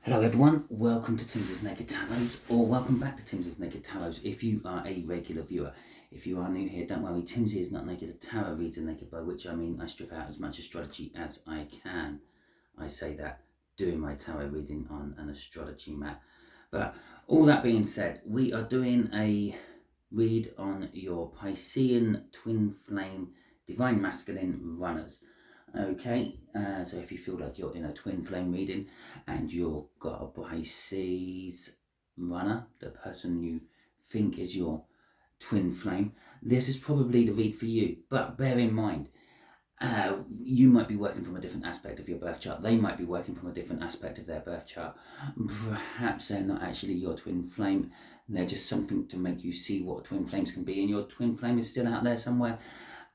Hello everyone, welcome to Timsy Naked Tarot, or welcome back to Timsy Naked Tarot if you are a regular viewer. If you are new here, don't worry, Timsy is not naked, a tarot reads are naked, by which I mean I strip out as much astrology as I can. I say that doing my tarot reading on an astrology mat. But all that being said, we are doing a read on your Piscean Twin Flame Divine Masculine runners. Okay, so if you feel like you're in a twin flame reading and you've got a Pisces runner, the person you think is your twin flame, this is probably the read for you. But bear in mind, you might be working from a different aspect of your birth chart. They might be working from a different aspect of their birth chart. Perhaps they're not actually your twin flame. They're just something to make you see what twin flames can be. And your twin flame is still out there somewhere.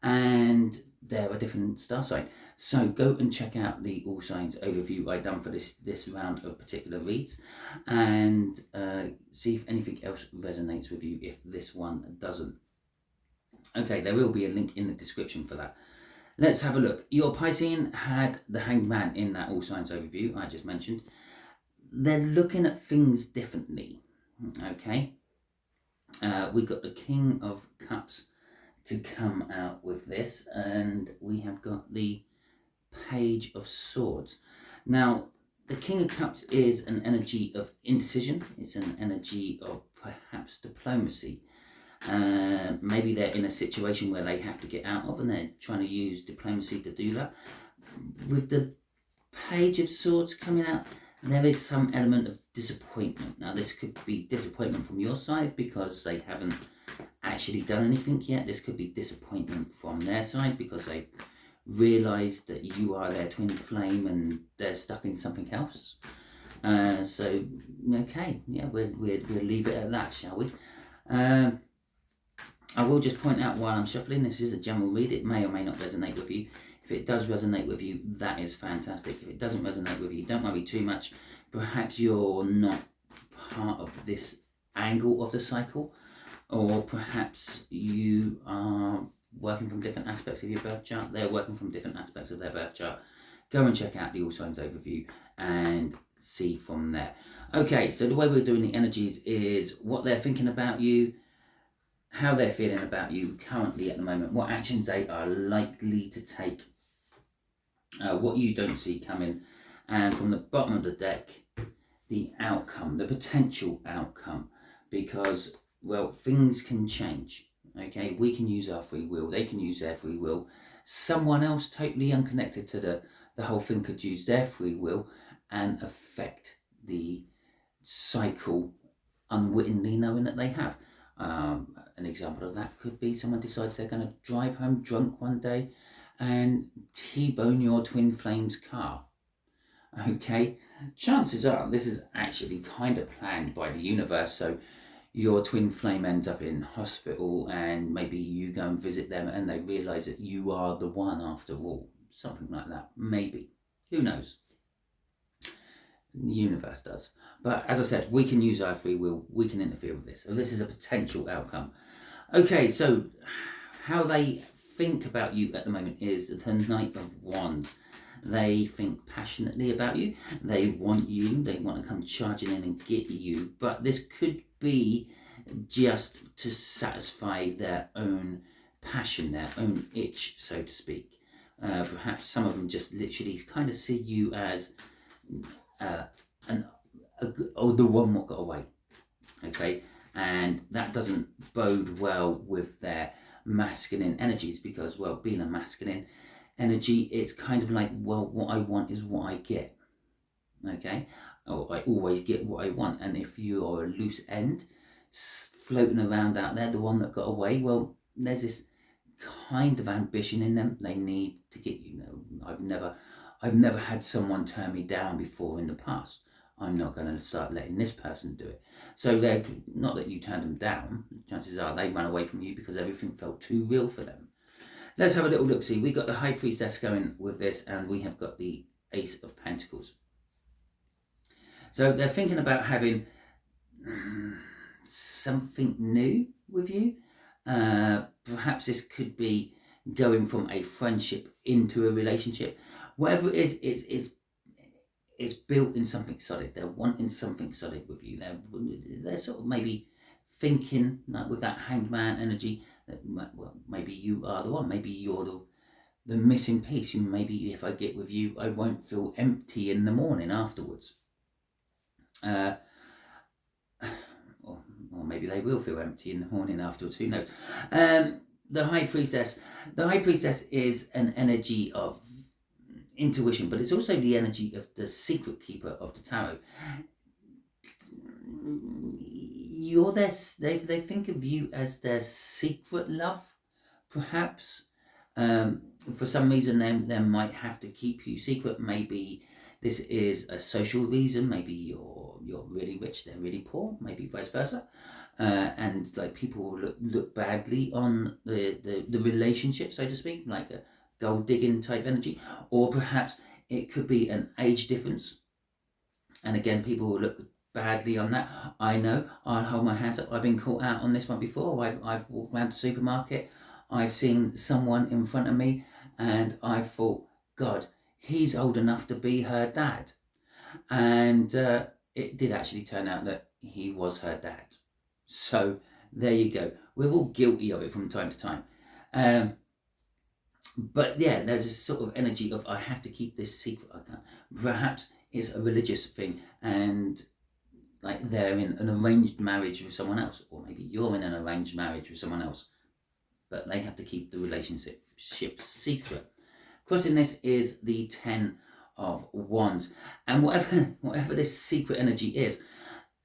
And they're a different star sign. So go and check out the all signs overview I done for this round of particular reads, and see if anything else resonates with you if this one doesn't. Okay, there will be a link in the description for that. Let's have a look. Your Piscean had the Hanged Man in that all signs overview I just mentioned. They're looking at things differently. Okay, we got the King of Cups to come out with this, and we have got the Page of Swords. Now, the King of Cups is an energy of indecision. It's an energy of perhaps diplomacy. Maybe they're in a situation where they have to get out of, and they're trying to use diplomacy to do that. With the Page of Swords coming out, there is some element of disappointment. Now, this could be disappointment from your side because they haven't actually done anything yet. This could be disappointment from their side because they've realised that you are their twin flame and they're stuck in something else. So, okay, yeah, we'll leave it at that, shall we? I will just point out while I'm shuffling, this is a general read. It may or may not resonate with you. If it does resonate with you, that is fantastic. If it doesn't resonate with you, don't worry too much. Perhaps you're not part of this angle of the cycle, or perhaps you are working from different aspects of your birth chart. They're working from different aspects of their birth chart. Go and check out the all signs overview and see from there. Okay, so the way we're doing the energies is what they're thinking about you, how they're feeling about you currently at the moment, what actions they are likely to take, what you don't see coming, and from the bottom of the deck, the outcome, the potential outcome, because, well, things can change. Okay, we can use our free will, they can use their free will. Someone else totally unconnected to the whole thing could use their free will and affect the cycle unwittingly, knowing that they have. An example of that could be someone decides they're going to drive home drunk one day and T-bone your twin flame's car. Okay, chances are this is actually kind of planned by the universe, so your twin flame ends up in hospital and maybe you go and visit them and they realise that you are the one after all. Something like that, maybe. Who knows? The universe does. But as I said, we can use our free will, we can interfere with this. So this is a potential outcome. Okay, so how they think about you at the moment is the Knight of Wands. They think passionately about you. They want you. They want to come charging in and get you. But this could be just to satisfy their own passion, their own itch, so to speak. Perhaps some of them just literally kind of see you as the one what got away. Okay, and that doesn't bode well with their masculine energies because, well, being a masculine energy, it's kind of like, well, what I want is what I get. Okay, or I always get what I want. And if you are a loose end floating around out there, the one that got away, well, there's this kind of ambition in them. They need to get you. I've never had someone turn me down before in the past. I'm not going to start letting this person do it. So they're not that you turned them down. Chances are they ran away from you because everything felt too real for them. Let's have a little look. See, we got the High Priestess going with this, and we have got the Ace of Pentacles. So they're thinking about having something new with you. Perhaps this could be going from a friendship into a relationship. Whatever it is, it's built in something solid. They're wanting something solid with you. They're sort of maybe thinking, like with that Hanged Man energy, that, well, maybe you are the one. Maybe you're the missing piece. And maybe if I get with you, I won't feel empty in the morning afterwards. Or maybe they will feel empty in the morning afterwards. Who knows? The High Priestess. The High Priestess is an energy of intuition, but it's also the energy of the secret keeper of the tarot. You're they think of you as their secret love, perhaps. For some reason, they might have to keep you secret. Maybe this is a social reason. Maybe you're really rich, they're really poor. Maybe vice versa. And like people will look badly on the relationship, so to speak, like a gold digging type energy. Or perhaps it could be an age difference. And again, people will look badly on that. I know, I'll hold my hands up. I've been caught out on this one before. I've walked around the supermarket. I've seen someone in front of me and I thought, God, he's old enough to be her dad. And it did actually turn out that he was her dad. So there you go. We're all guilty of it from time to time. But yeah, there's a sort of energy of, I have to keep this secret. I can't. Perhaps it's a religious thing and like they're in an arranged marriage with someone else, or maybe you're in an arranged marriage with someone else, but they have to keep the relationship secret. Crossing this is the 10 of Wands, and whatever this secret energy is,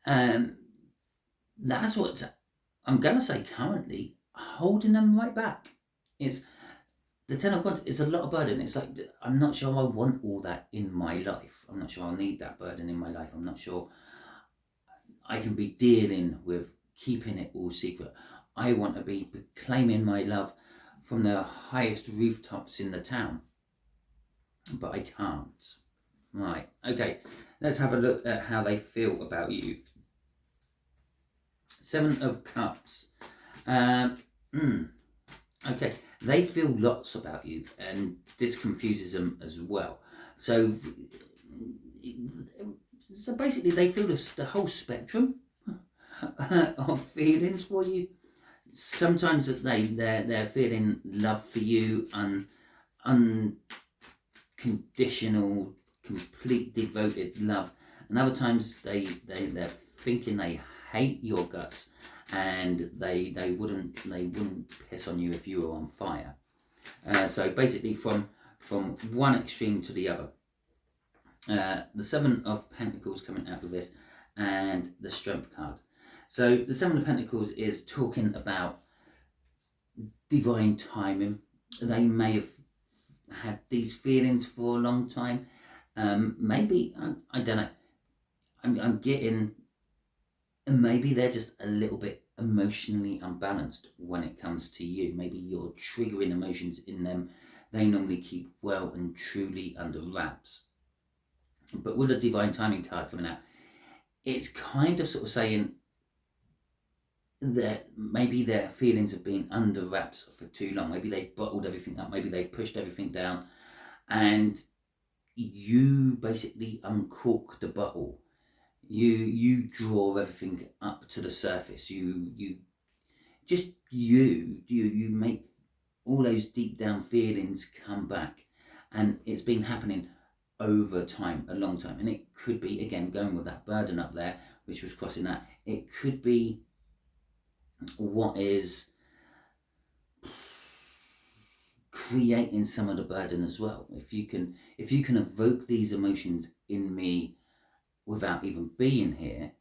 that's what's, I'm gonna say, currently holding them right back. It's the 10 of Wands is a lot of burden. It's like, I'm not sure I want all that in my life. I'm not sure I'll need that burden in my life. I'm not sure I can be dealing with keeping it all secret. I want to be proclaiming my love from the highest rooftops in the town, but I can't. Right, okay, let's have a look at how they feel about you. 7 of Cups. Okay, they feel lots about you, and this confuses them as well. So basically, they feel the whole spectrum of feelings for you. Sometimes they're feeling love for you, unconditional, complete, devoted love, and other times they're thinking they hate your guts, and they wouldn't piss on you if you were on fire. So basically, from one extreme to the other. The 7 of Pentacles coming out of this, and the Strength card. So the 7 of Pentacles is talking about divine timing. They may have had these feelings for a long time. Maybe, I don't know. I'm getting, maybe they're just a little bit emotionally unbalanced when it comes to you. Maybe you're triggering emotions in them they normally keep well and truly under wraps. But with the divine timing card coming out, it's kind of sort of saying that maybe their feelings have been under wraps for too long. Maybe they've bottled everything up. Maybe they've pushed everything down, and you basically uncork the bottle. You draw everything up to the surface. You make all those deep down feelings come back, and it's been happening over time, a long time. And it could be, again, going with that burden up there, which was crossing that, it could be what is creating some of the burden as well. If you can evoke these emotions in me without even being here,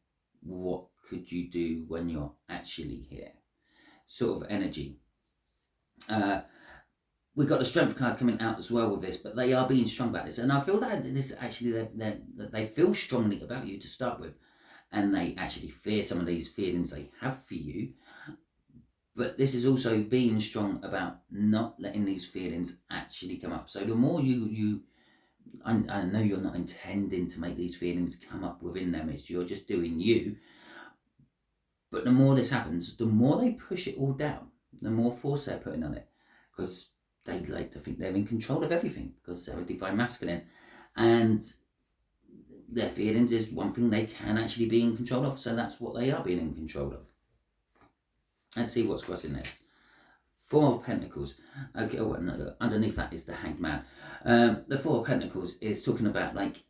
what could you do when you're actually here? Sort of energy. We've got the Strength card coming out as well with this, but they are being strong about this, and I feel that this actually that they feel strongly about you to start with, and they actually fear some of these feelings they have for you. But this is also being strong about not letting these feelings actually come up. So the more I know you're not intending to make these feelings come up within them, you're just doing you. But the more this happens, the more they push it all down, the more force they're putting on it, because they like to think they're in control of everything, because they're a divine masculine. And their feelings is one thing they can actually be in control of, so that's what they are being in control of. Let's see what's crossing this. Four of Pentacles. Okay, oh, no, underneath that is the Hanged Man. The Four of Pentacles is talking about like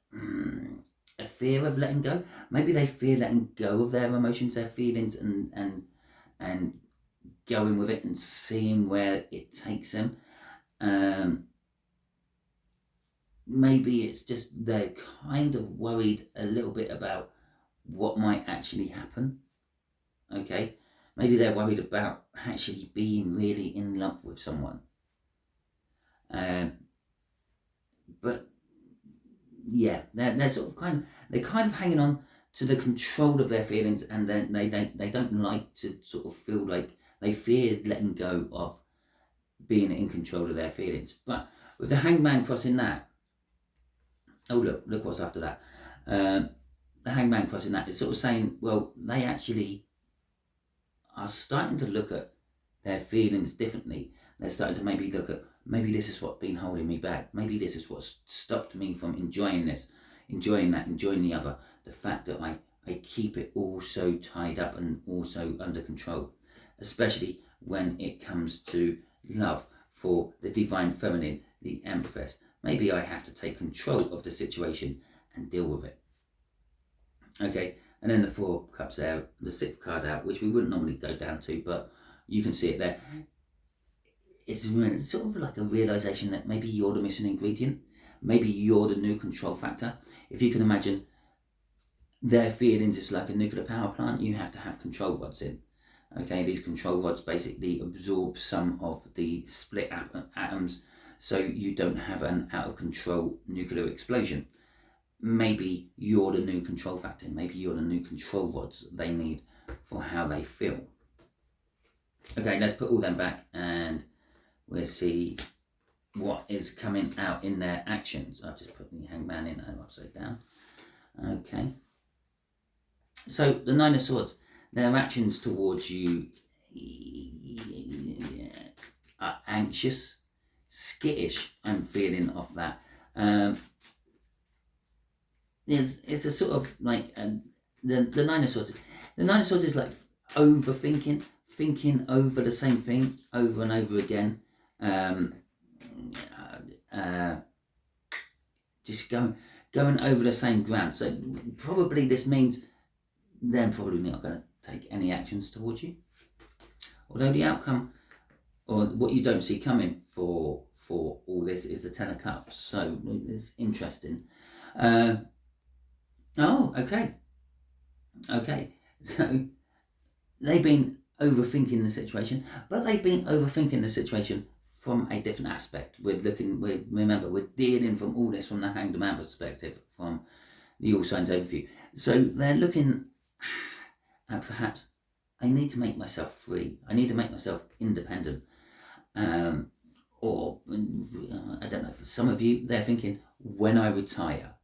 a fear of letting go. Maybe they fear letting go of their emotions, their feelings, and going with it and seeing where it takes them. Maybe it's just they're kind of worried a little bit about what might actually happen. Okay, maybe they're worried about actually being really in love with someone. But yeah, they're sort of kind of hanging on to the control of their feelings, and then they don't like to sort of feel like they fear letting go of being in control of their feelings. But with the Hanged Man crossing that, oh look what's after that. The Hanged Man crossing that is sort of saying, well, they actually are starting to look at their feelings differently. They're starting to maybe look at, maybe this is what's been holding me back. Maybe this is what's stopped me from enjoying this, enjoying that, enjoying the other. The fact that I keep it all so tied up and also under control, especially when it comes to love. For the Divine Feminine, the Empress, maybe I have to take control of the situation and deal with it. Okay, and then the Four of Cups there, the 6th card out, which we wouldn't normally go down to, but you can see it there. It's sort of like a realization that maybe you're the missing ingredient. Maybe you're the new control factor. If you can imagine their feelings is like a nuclear power plant, you have to have control rods in. Okay, these control rods basically absorb some of the split atoms, so you don't have an out of control nuclear explosion. Maybe you're the new control factor. Maybe you're the new control rods they need for how they feel. Okay, let's put all them back and we'll see what is coming out in their actions. I've just put the Hanged Man in upside down. Okay. So the Nine of Swords, their actions towards you are anxious, skittish. I'm feeling off that. It's a sort of like the Nine of Swords. The Nine of Swords is like overthinking, thinking over the same thing over and over again. Just going over the same ground. So probably this means they're probably not going to take any actions towards you. Although the outcome, or what you don't see coming for all this, is the Ten of Cups. So it's interesting. Oh, okay. Okay. So they've been overthinking the situation, but they've been overthinking the situation from a different aspect. Remember, we're dealing from all this from the Hanged Man perspective, from the All Signs overview. So they're looking at perhaps, I need to make myself free. I need to make myself independent. Or, I don't know, for some of you, they're thinking, when I retire,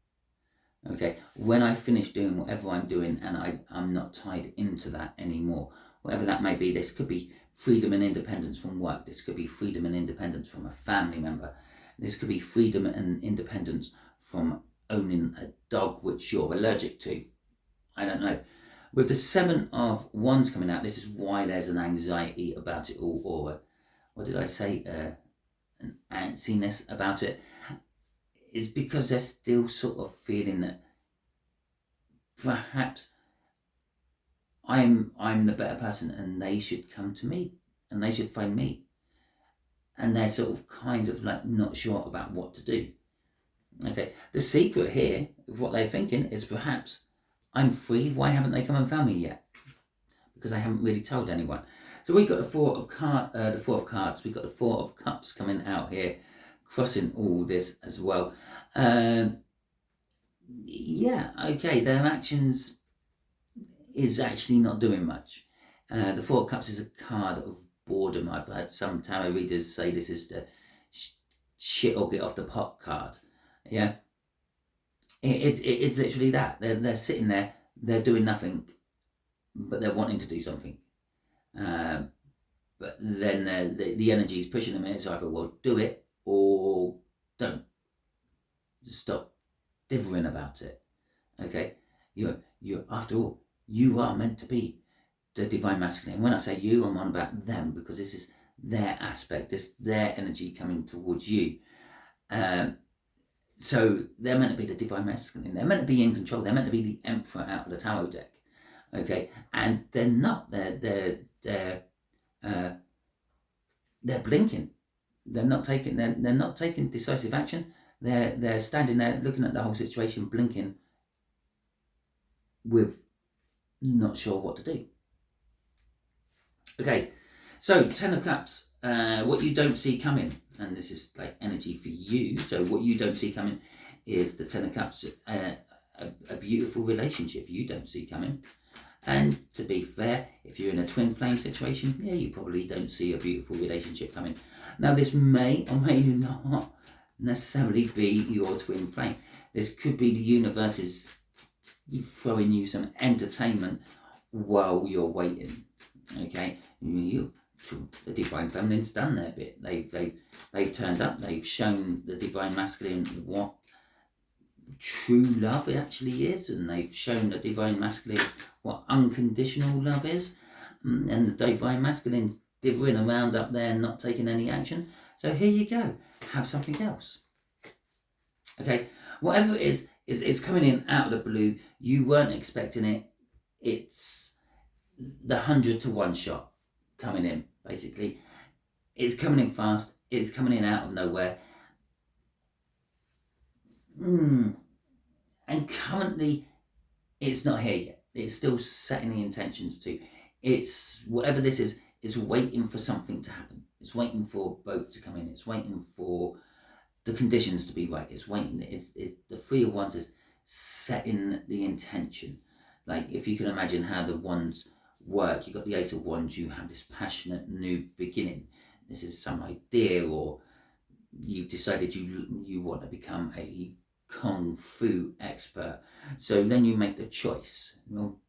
okay, when I finish doing whatever I'm doing and I'm not tied into that anymore, whatever that may be. This could be freedom and independence from work. This could be freedom and independence from a family member. This could be freedom and independence from owning a dog which you're allergic to. I don't know. With the Seven of Wands coming out, this is why there's an anxiety about it all, or what did I say? An antsiness about it. Is because they're still sort of feeling that perhaps I'm the better person and they should come to me and they should find me. And they're sort of kind of like not sure about what to do. Okay, the secret here of what they're thinking is perhaps I'm free, why haven't they come and found me yet? Because I haven't really told anyone. So we've got the Four of Cards, we've got the Four of Cups coming out here, crossing all this as well. Yeah, okay, their actions is actually not doing much. The Four of Cups is a card of boredom. I've had some tarot readers say this is the shit or get off the pot card. Yeah, it's literally that. They're sitting there, they're doing nothing, but they're wanting to do something. But then the energy is pushing them, and it's either, well, do it or don't. Just stop dithering about it. Okay, you're after all, you are meant to be the divine masculine. When I say you, I'm on about them, because this is their aspect, this their energy coming towards you. So they're meant to be the divine masculine. They're meant to be in control. They're meant to be the emperor out of the tarot deck. Okay, and they're not. They're blinking. They're not taking. They're not taking decisive action. They're standing there looking at the whole situation, blinking, with not sure what to do. Okay, so 10 of Cups, what you don't see coming, and this is like energy for you, so what you don't see coming is the 10 of Cups, a beautiful relationship you don't see coming. And to be fair, if you're in a twin flame situation, yeah, you probably don't see a beautiful relationship coming. Now, this may or may not necessarily be your twin flame. This could be the universe's throwing you some entertainment while you're waiting. Okay, the divine feminine's done their bit. They've turned up. They've shown the divine masculine what true love actually is, and they've shown the divine masculine what unconditional love is. And the divine masculine's dithering around up there, not taking any action. So here you go. Have something else. Okay, whatever it is, it's coming in out of the blue. You weren't expecting it. It's the 100 to 1 shot coming in, basically. It's coming in fast. It's coming in out of nowhere. And currently, it's not here yet. It's still setting the intentions to. It's whatever this is waiting for something to happen. It's waiting for a boat to come in. It's waiting for the conditions to be right. It's waiting. It's the 3 of Wands is setting the intention. Like, if you can imagine how the wands work, you've got the Ace of Wands, you have this passionate new beginning. This is some idea, or you've decided you want to become a Kung Fu expert. So then you make the choice. Well,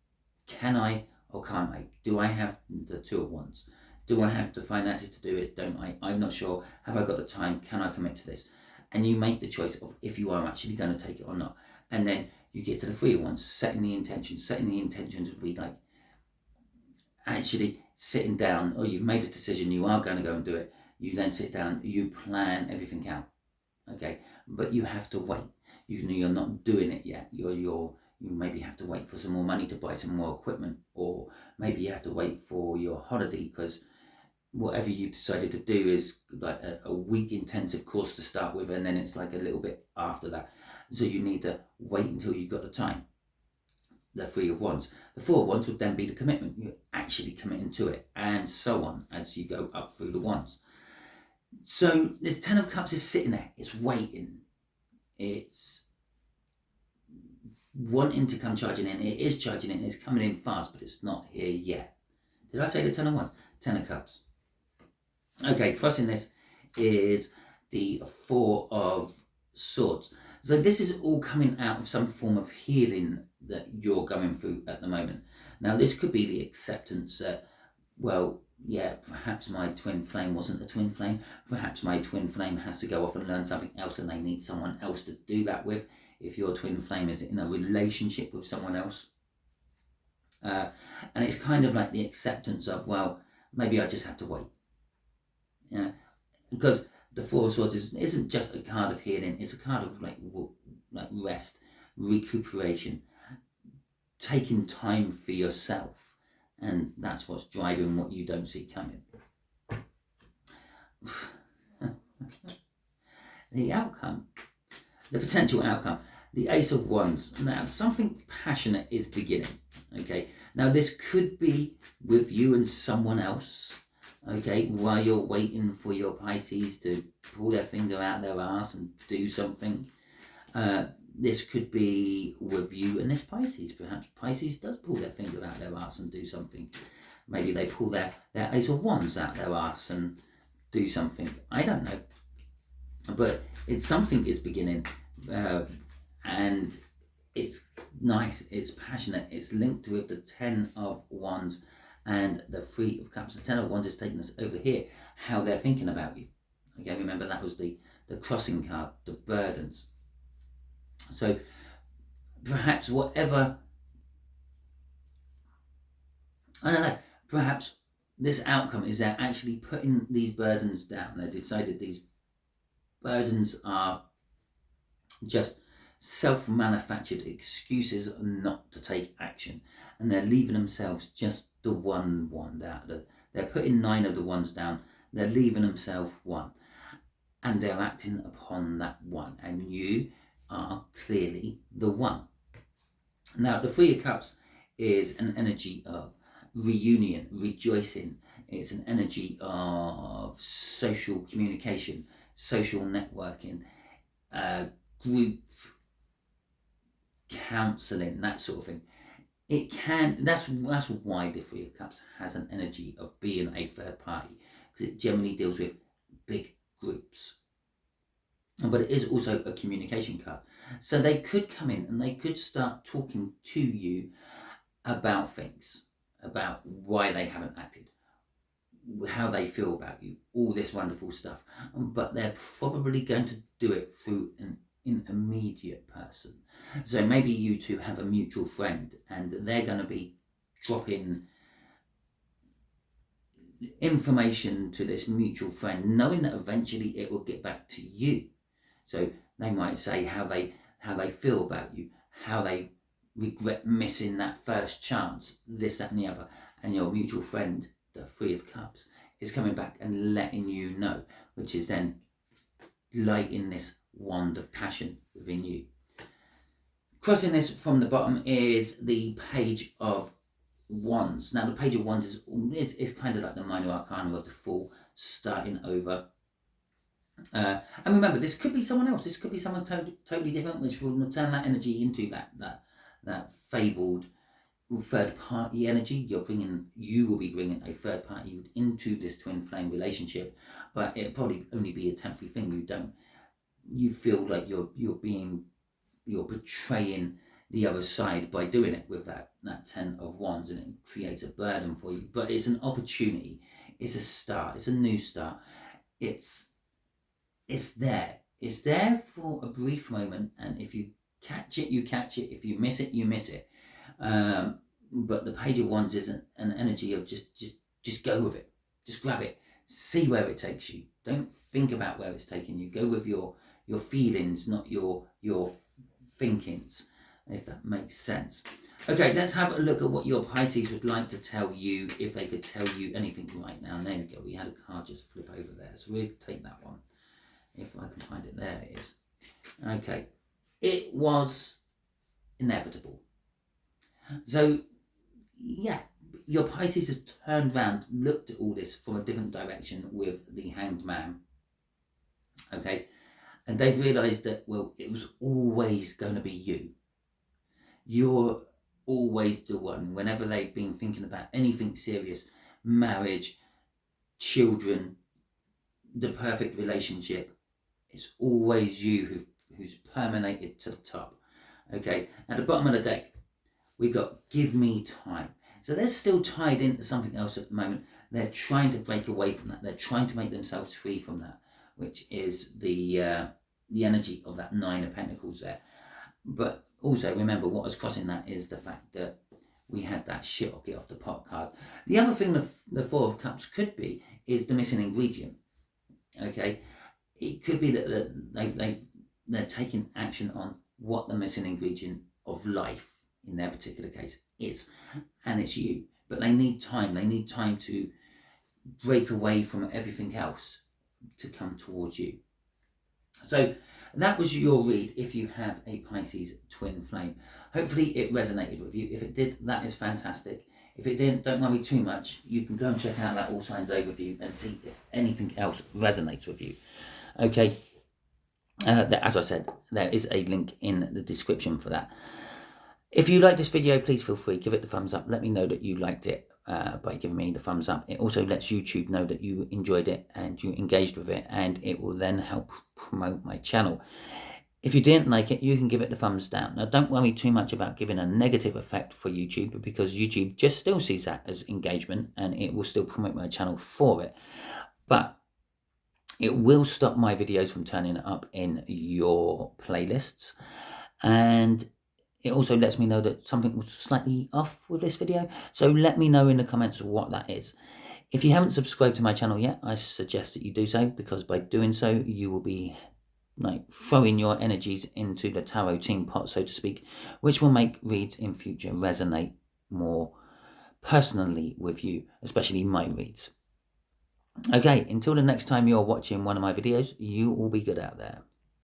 can I or can't I? Do I have the 2 of Wands? Do I have the finances to do it? Don't I? I'm not sure. Have I got the time? Can I commit to this? And you make the choice of if you are actually going to take it or not. And then you get to the 3 of Wands, setting the intention to be like actually sitting down, or you've made a decision, you are going to go and do it. You then sit down, you plan everything out. Okay, but you have to wait. You're not doing it yet. You maybe have to wait for some more money to buy some more equipment, or maybe you have to wait for your holiday, because whatever you've decided to do is like a week intensive course to start with, and then it's like a little bit after that. So you need to wait until you've got the time. The 3 of Wands. The 4 of Wands would then be the commitment. You're actually committing to it, and so on as you go up through the wands. So this 10 of Cups is sitting there. It's waiting. It's wanting to come charging in. It is charging in. It's coming in fast, but it's not here yet. Did I say the 10 of Wands? 10 of Cups. Okay, crossing this is the 4 of Swords. So this is all coming out of some form of healing that you're going through at the moment. Now, this could be the acceptance that, well, yeah, perhaps my twin flame wasn't a twin flame. Perhaps my twin flame has to go off and learn something else, and they need someone else to do that with. If your twin flame is in a relationship with someone else. And it's kind of like the acceptance of, well, maybe I just have to wait. Yeah, because the 4 of Swords isn't just a card of healing. It's a card of like rest, recuperation, taking time for yourself. And that's what's driving what you don't see coming. The outcome, the potential outcome, the Ace of Wands. Now, something passionate is beginning. Okay, now this could be with you and someone else. Okay, while you're waiting for your Pisces to pull their finger out their arse and do something. This could be with you and this Pisces. Perhaps Pisces does pull their finger out their arse and do something. Maybe they pull their Ace of Wands out their arse and do something. I don't know. But it's something is beginning. And it's nice, it's passionate, it's linked with the 10 of Wands and the 3 of Cups. The 10 of Wands is taking us over here, how they're thinking about you. Okay, remember that was the crossing card, the burdens. So perhaps whatever, I don't know, perhaps this outcome is they're actually putting these burdens down. They decided these burdens are just self-manufactured excuses not to take action, and they're leaving themselves just the one out of they're putting 9 of the ones down, they're leaving themselves 1, and they're acting upon that 1, and you are clearly the 1. Now the 3 of Cups is an energy of reunion, rejoicing. It's an energy of social communication, social networking, group counselling, that sort of thing. It can, that's why the 3 of Cups has an energy of being a third party, because it generally deals with big groups. But it is also a communication card. So they could come in and they could start talking to you about things, about why they haven't acted, how they feel about you, all this wonderful stuff. But they're probably going to do it through an intermediate person. So maybe you two have a mutual friend and they're going to be dropping information to this mutual friend, knowing that eventually it will get back to you. So they might say how they feel about you, how they regret missing that first chance, this, that and the other. And your mutual friend, the 3 of Cups, is coming back and letting you know, which is then lighting this wand of passion within you. Crossing this from the bottom is the Page of Wands. Now the Page of Wands is kind of like the minor arcana of the Fool, starting over. And remember, this could be someone else. This could be someone totally different, which will turn that energy into that fabled third party energy. You will be bringing a third party into this twin flame relationship, but it'll probably only be a temporary thing. You feel like you're betraying the other side by doing it with that 10 of Wands, and it creates a burden for you. But it's an opportunity. It's a start. It's a new start. It's there. It's there for a brief moment, and if you catch it, you catch it. If you miss it, you miss it. But the Page of Wands is an energy of just go with it. Just grab it. See where it takes you. Don't think about where it's taking you. Go with your feelings, not your thinkings, if that makes sense. Okay, let's have a look at what your Pisces would like to tell you, if they could tell you anything right now. And there we go. We had a card just flip over there, so we'll take that one. If I can find it, there it is. Okay, it was inevitable. So, yeah, your Pisces has turned around, looked at all this from a different direction with the Hanged Man. Okay, and they've realised that, well, it was always going to be you. You're always the one. Whenever they've been thinking about anything serious, marriage, children, the perfect relationship, it's always you who's permeated to the top. Okay, at the bottom of the deck, we've got give me time. So they're still tied into something else at the moment. They're trying to break away from that. They're trying to make themselves free from that, which is the energy of that 9 of Pentacles there. But also remember, what was crossing that is the fact that we had that shit or get off the pot card. The other thing the 4 of Cups could be is the missing ingredient. Okay, it could be that they're taking action on what the missing ingredient of life in their particular case is, and it's you. But they need time. They need time to break away from everything else to come towards you. So that was your read if you have a Pisces twin flame. Hopefully it resonated with you. If it did, that is fantastic. If it didn't, don't worry too much. You can go and check out that All Signs overview and see if anything else resonates with you. Okay, as I said, there is a link in the description for that. If you like this video, please feel free, give it the thumbs up. Let me know that you liked it by giving me the thumbs up. It also lets YouTube know that you enjoyed it and you engaged with it, and it will then help promote my channel. If you didn't like it, you can give it the thumbs down. Now, don't worry too much about giving a negative effect for YouTube, because YouTube just still sees that as engagement and it will still promote my channel for it. But it will stop my videos from turning up in your playlists, and it also lets me know that something was slightly off with this video. So let me know in the comments what that is. If you haven't subscribed to my channel yet, I suggest that you do so, because by doing so, you will be throwing your energies into the tarot team pot, so to speak, which will make reads in future resonate more personally with you, especially my reads. Okay, until the next time you're watching one of my videos, you all be good out there.